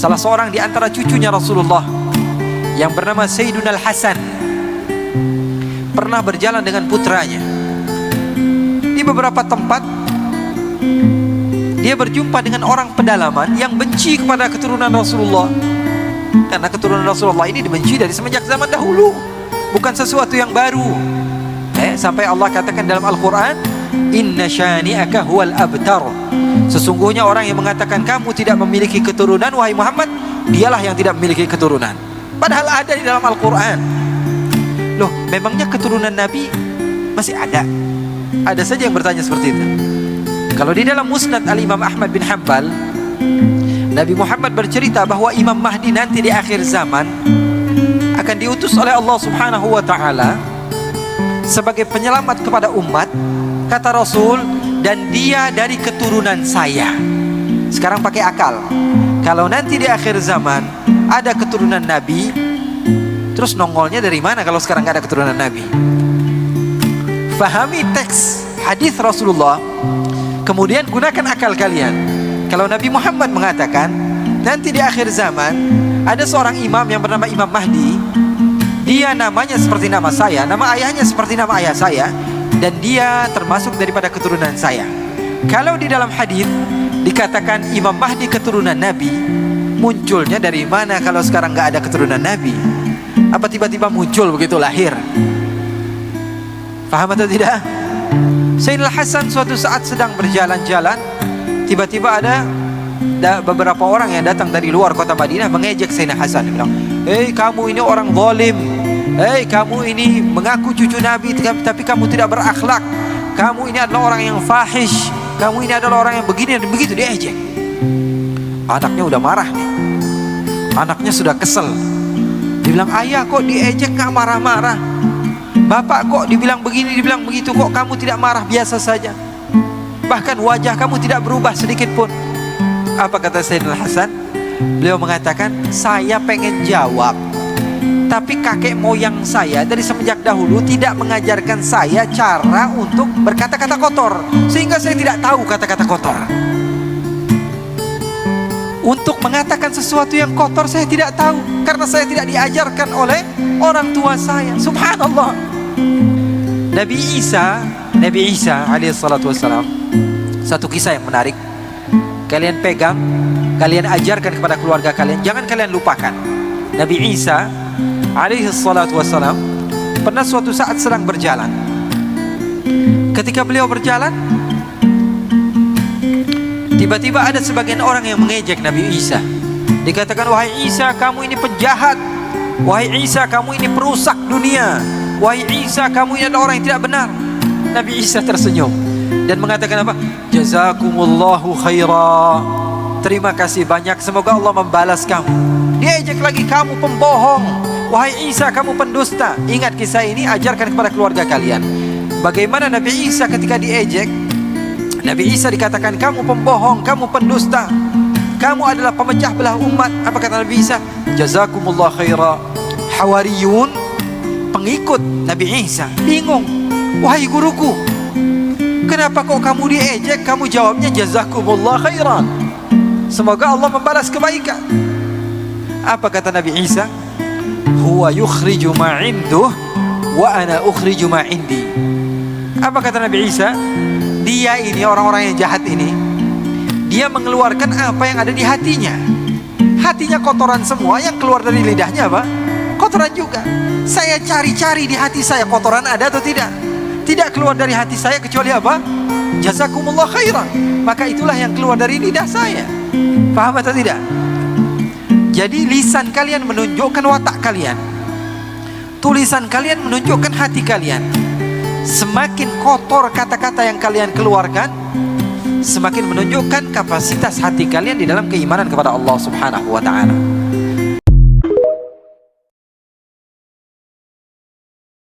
Salah seorang di antara cucunya Rasulullah yang bernama Sayyiduna Al-Hasan pernah berjalan dengan putranya. Di beberapa tempat dia berjumpa dengan orang pedalaman yang benci kepada keturunan Rasulullah, karena keturunan Rasulullah ini dibenci dari semenjak zaman dahulu, bukan sesuatu yang baru. Sampai Allah katakan dalam Al-Quran, inna syani'aka huwal abtar, sesungguhnya orang yang mengatakan kamu tidak memiliki keturunan wahai Muhammad, dialah yang tidak memiliki keturunan. Padahal ada di dalam Al-Quran. Loh, memangnya keturunan Nabi masih ada? Ada saja yang bertanya seperti itu. Kalau di dalam Musnad Al-Imam Ahmad bin Hanbal, Nabi Muhammad bercerita bahwa Imam Mahdi nanti di akhir zaman akan diutus oleh Allah Subhanahu wa ta'ala sebagai penyelamat kepada umat. Kata Rasul, dan dia dari keturunan saya. Sekarang pakai akal. Kalau nanti di akhir zaman ada keturunan Nabi, terus nongolnya dari mana kalau sekarang gak ada keturunan Nabi? Fahami teks hadis Rasulullah, kemudian gunakan akal kalian. Kalau Nabi Muhammad mengatakan nanti di akhir zaman ada seorang imam yang bernama Imam Mahdi, dia namanya seperti nama saya, nama ayahnya seperti nama ayah saya, dan dia termasuk daripada keturunan saya. Kalau di dalam hadis dikatakan Imam Mahdi keturunan Nabi, munculnya dari mana kalau sekarang gak ada keturunan Nabi? Apa tiba-tiba muncul begitu lahir? Paham atau tidak? Sayyidina Hasan suatu saat sedang berjalan-jalan, tiba-tiba ada beberapa orang yang datang dari luar kota Madinah mengejek Sayyidina Hasan. Dia bilang, hei kamu ini orang zalim, hei kamu ini mengaku cucu Nabi tapi kamu tidak berakhlak, kamu ini adalah orang yang fahish, kamu ini adalah orang yang begini dan begitu. Diejek. Anaknya udah marah nih, anaknya sudah kesel. Dia bilang, ayah kok diejek gak marah-marah, bapak kok dibilang begini dibilang begitu, kok kamu tidak marah biasa saja, bahkan wajah kamu tidak berubah sedikit pun. Apa kata Sayyidina Hasan? Beliau mengatakan, saya pengen jawab, tapi kakek moyang saya dari semenjak dahulu tidak mengajarkan saya cara untuk berkata-kata kotor, sehingga saya tidak tahu kata-kata kotor. Untuk mengatakan sesuatu yang kotor saya tidak tahu, karena saya tidak diajarkan oleh orang tua saya. Subhanallah. Nabi Isa alaihissalatu wassalam, satu kisah yang menarik, kalian pegang, kalian ajarkan kepada keluarga kalian, jangan kalian lupakan. Nabi Isa alaihissalatu wassalam pernah suatu saat sedang berjalan. Ketika beliau berjalan, tiba-tiba ada sebagian orang yang mengejek Nabi Isa. Dikatakan, wahai Isa kamu ini penjahat, wahai Isa kamu ini perusak dunia, wahai Isa kamu ini adalah orang yang tidak benar. Nabi Isa tersenyum dan mengatakan apa? Jazakumullahu khaira, terima kasih banyak, semoga Allah membalas kamu. Dia ejek lagi, kamu pembohong, wahai Isa kamu pendusta. Ingat kisah ini, ajarkan kepada keluarga kalian. Bagaimana Nabi Isa ketika diejek, Nabi Isa dikatakan kamu pembohong, kamu pendusta, kamu adalah pemecah belah umat. Apa kata Nabi Isa? Jazakumullah khaira. Hawariyun, pengikut Nabi Isa, bingung. Wahai guruku, kenapa kok kamu diejek? Kamu jawabnya jazakumullah khairan, semoga Allah membalas kebaikan. Apa kata Nabi Isa? Huwa yukhriju ma induh wa ana ukhriju ma indi. Apa kata Nabi Isa? Dia ini, orang-orang yang jahat ini, dia mengeluarkan apa yang ada di hatinya. Hatinya kotoran semua, yang keluar dari lidahnya apa? Kotoran juga. Saya cari-cari di hati saya, kotoran ada atau tidak? Tidak keluar dari hati saya kecuali apa? Jazakumullah khairan. Maka itulah yang keluar dari lidah saya. Paham atau tidak? Jadi lisan kalian menunjukkan watak kalian, tulisan kalian menunjukkan hati kalian. Semakin kotor kata-kata yang kalian keluarkan, semakin menunjukkan kapasitas hati kalian di dalam keimanan kepada Allah Subhanahu wa ta'ala.